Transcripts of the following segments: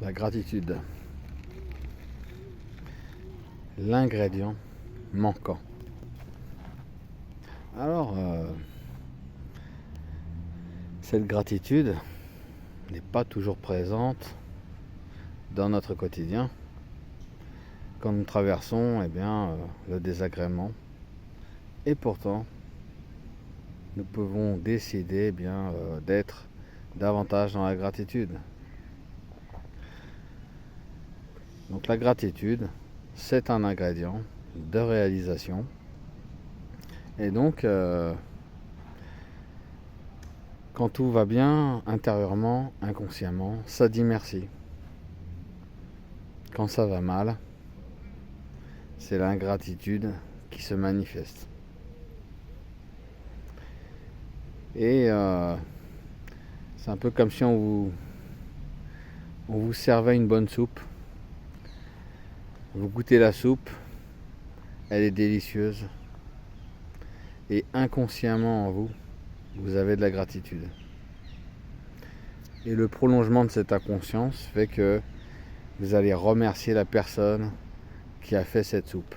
La gratitude, l'ingrédient manquant. Alors, cette gratitude n'est pas toujours présente dans notre quotidien quand nous traversons le désagrément. Et pourtant, nous pouvons décider d'être davantage dans la gratitude. Donc la gratitude, c'est un ingrédient de réalisation. Et donc, quand tout va bien, intérieurement, inconsciemment, ça dit merci. Quand ça va mal, c'est l'ingratitude qui se manifeste. Et c'est un peu comme si on vous servait une bonne soupe. Vous goûtez la soupe, elle est délicieuse. Et inconsciemment en vous, vous avez de la gratitude. Et le prolongement de cette inconscience fait que vous allez remercier la personne qui a fait cette soupe.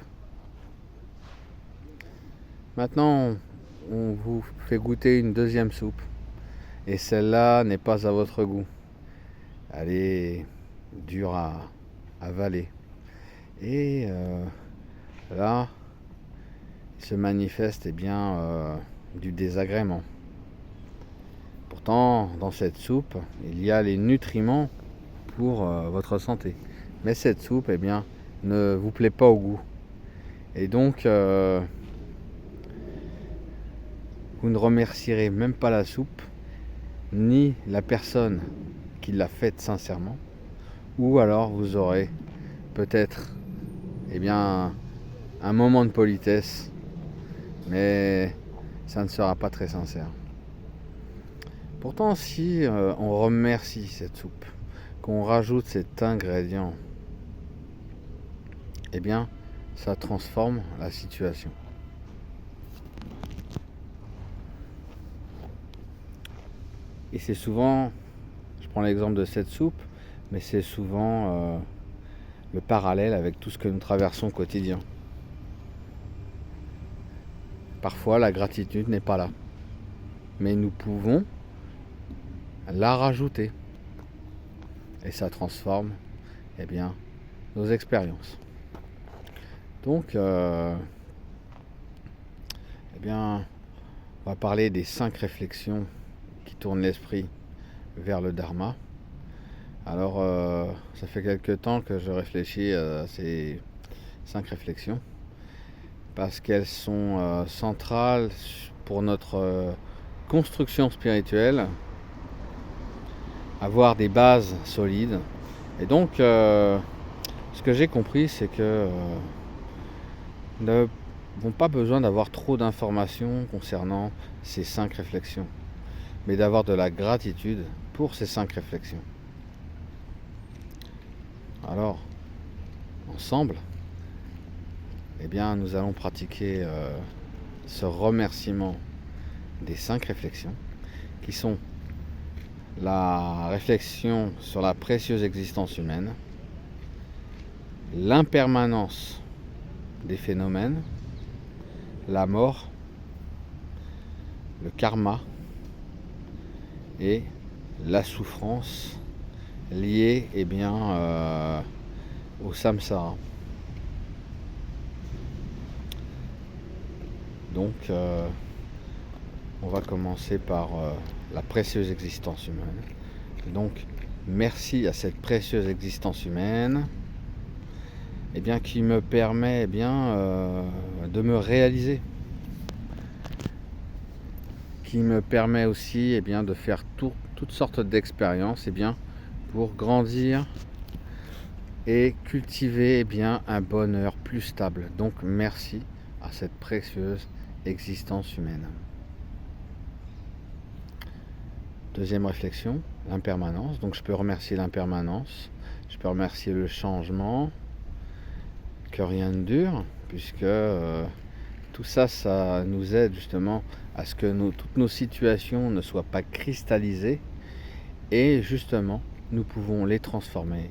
Maintenant, on vous fait goûter une deuxième soupe. Et celle-là n'est pas à votre goût. Elle est dure à avaler. Et là, il se manifeste du désagrément. Pourtant, dans cette soupe, il y a les nutriments pour votre santé. Mais cette soupe, ne vous plaît pas au goût. Et donc, vous ne remercierez même pas la soupe, ni la personne qui l'a faite sincèrement. Ou alors, vous aurez peut-être un moment de politesse, mais ça ne sera pas très sincère. Pourtant, si on remercie cette soupe, qu'on rajoute cet ingrédient, ça transforme la situation. Et c'est souvent, je prends l'exemple de cette soupe, mais c'est souvent le parallèle avec tout ce que nous traversons au quotidien. Parfois, la gratitude n'est pas là, mais nous pouvons la rajouter. Et ça transforme nos expériences. Donc, on va parler des 5 réflexions qui tournent l'esprit vers le Dharma. Alors, ça fait quelques temps que je réfléchis à ces 5 réflexions parce qu'elles sont centrales pour notre construction spirituelle, avoir des bases solides. Et donc, ce que j'ai compris, c'est que nous n'avons pas besoin d'avoir trop d'informations concernant ces 5 réflexions, mais d'avoir de la gratitude pour ces 5 réflexions. Alors, ensemble, nous allons pratiquer ce remerciement des 5 réflexions, qui sont la réflexion sur la précieuse existence humaine, l'impermanence des phénomènes, la mort, le karma et la souffrance liée au samsara. Donc on va commencer par la précieuse existence humaine. Donc merci à cette précieuse existence humaine qui me permet de me réaliser, qui me permet aussi de faire toutes sortes d'expériences pour grandir et cultiver un bonheur plus stable. Donc merci à cette précieuse existence humaine. Deuxième réflexion, l'impermanence. Donc je peux remercier l'impermanence, je peux remercier le changement, que rien ne dure, puisque tout ça, ça nous aide justement à ce que toutes nos situations ne soient pas cristallisées et justement nous pouvons les transformer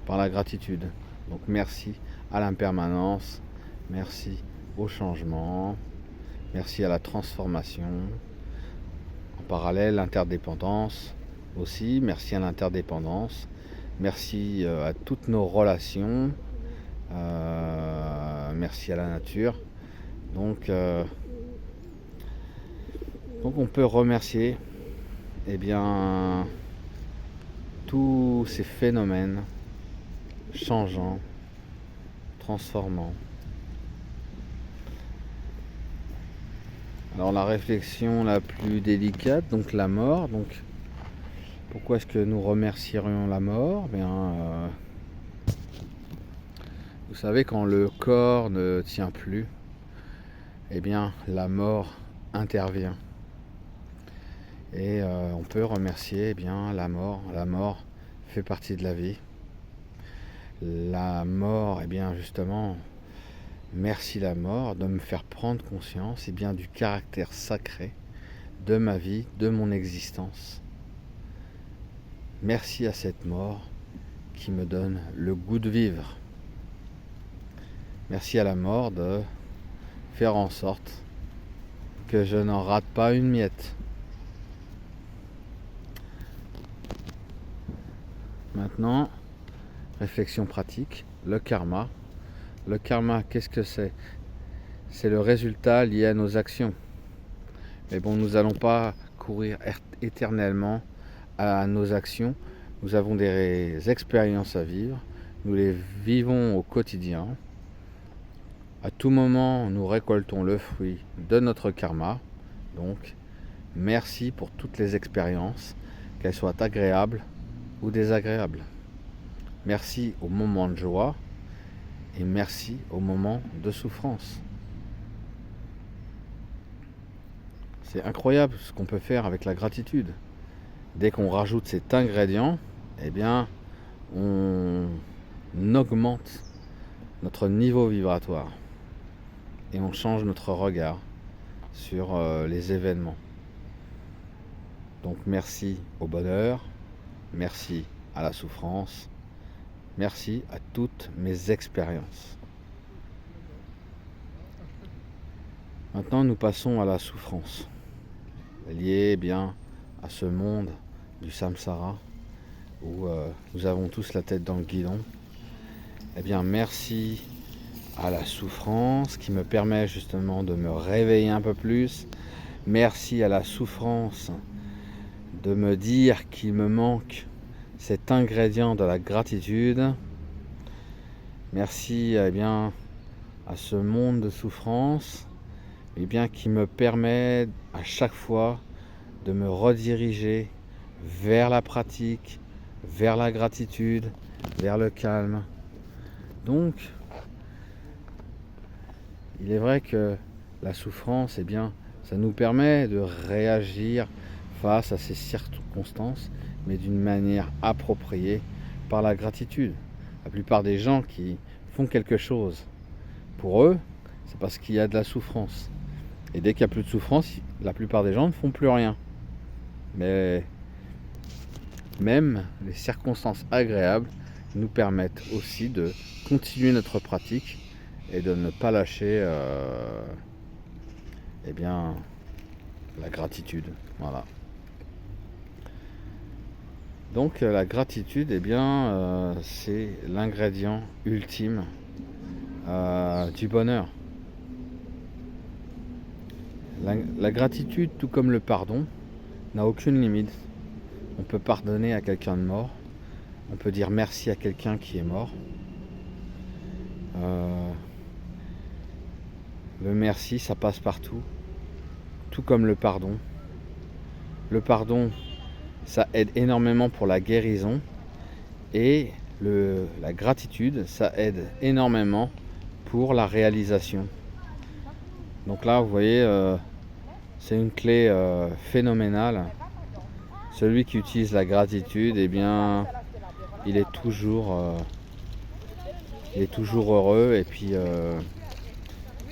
par la gratitude. Donc merci à l'impermanence, merci au changement, merci à la transformation. En parallèle, l'interdépendance aussi, merci à l'interdépendance, merci à toutes nos relations, merci à la nature. Donc on peut remercier tous ces phénomènes changeants, transformants. Alors la réflexion la plus délicate, donc la mort. Donc pourquoi est-ce que nous remercierions la mort? Vous savez, quand le corps ne tient plus, la mort intervient. Et on peut remercier la mort. La mort fait partie de la vie. La mort, justement, merci la mort de me faire prendre conscience du caractère sacré de ma vie, de mon existence. Merci à cette mort qui me donne le goût de vivre. Merci à la mort de faire en sorte que je n'en rate pas une miette. Maintenant, réflexion pratique, le karma. Le karma, qu'est-ce que c'est? C'est le résultat lié à nos actions. Mais bon, nous n'allons pas courir éternellement à nos actions. Nous avons des expériences à vivre. Nous les vivons au quotidien. À tout moment, nous récoltons le fruit de notre karma. Donc, merci pour toutes les expériences, qu'elles soient agréables ou désagréables. Merci au moment de joie et merci au moment de souffrance. C'est incroyable ce qu'on peut faire avec la gratitude. Dès qu'on rajoute cet ingrédient, on augmente notre niveau vibratoire et on change notre regard sur les événements. Donc merci au bonheur, merci à la souffrance, merci à toutes mes expériences. Maintenant, nous passons à la souffrance, liée à ce monde du samsara où nous avons tous la tête dans le guidon. Merci à la souffrance qui me permet justement de me réveiller un peu plus. Merci à la souffrance de me dire qu'il me manque cet ingrédient de la gratitude. Merci à ce monde de souffrance qui me permet à chaque fois de me rediriger vers la pratique, vers la gratitude, vers le calme. Donc, il est vrai que la souffrance, ça nous permet de réagir face à ces circonstances, mais d'une manière appropriée par la gratitude. La plupart des gens qui font quelque chose, pour eux, c'est parce qu'il y a de la souffrance. Et dès qu'il n'y a plus de souffrance, la plupart des gens ne font plus rien. Mais même les circonstances agréables nous permettent aussi de continuer notre pratique et de ne pas lâcher la gratitude. Voilà. Donc la gratitude, c'est l'ingrédient ultime du bonheur. La gratitude, tout comme le pardon, n'a aucune limite. On peut pardonner à quelqu'un de mort. On peut dire merci à quelqu'un qui est mort. Le merci, ça passe partout. Tout comme le pardon. Le pardon, ça aide énormément pour la guérison. Et la gratitude, ça aide énormément pour la réalisation. Donc là, vous voyez, c'est une clé phénoménale. Celui qui utilise la gratitude, il est toujours heureux et puis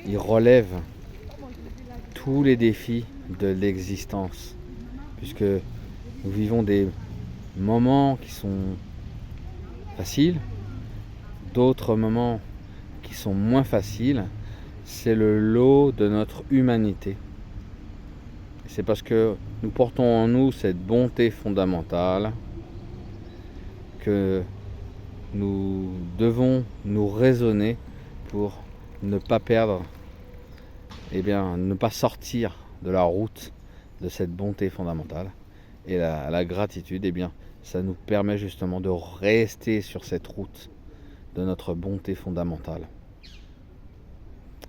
il relève tous les défis de l'existence, puisque nous vivons des moments qui sont faciles, d'autres moments qui sont moins faciles. C'est le lot de notre humanité. C'est parce que nous portons en nous cette bonté fondamentale que nous devons nous raisonner pour ne pas perdre, ne pas sortir de la route de cette bonté fondamentale. Et la gratitude, ça nous permet justement de rester sur cette route de notre bonté fondamentale.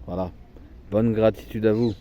Voilà. Bonne gratitude à vous.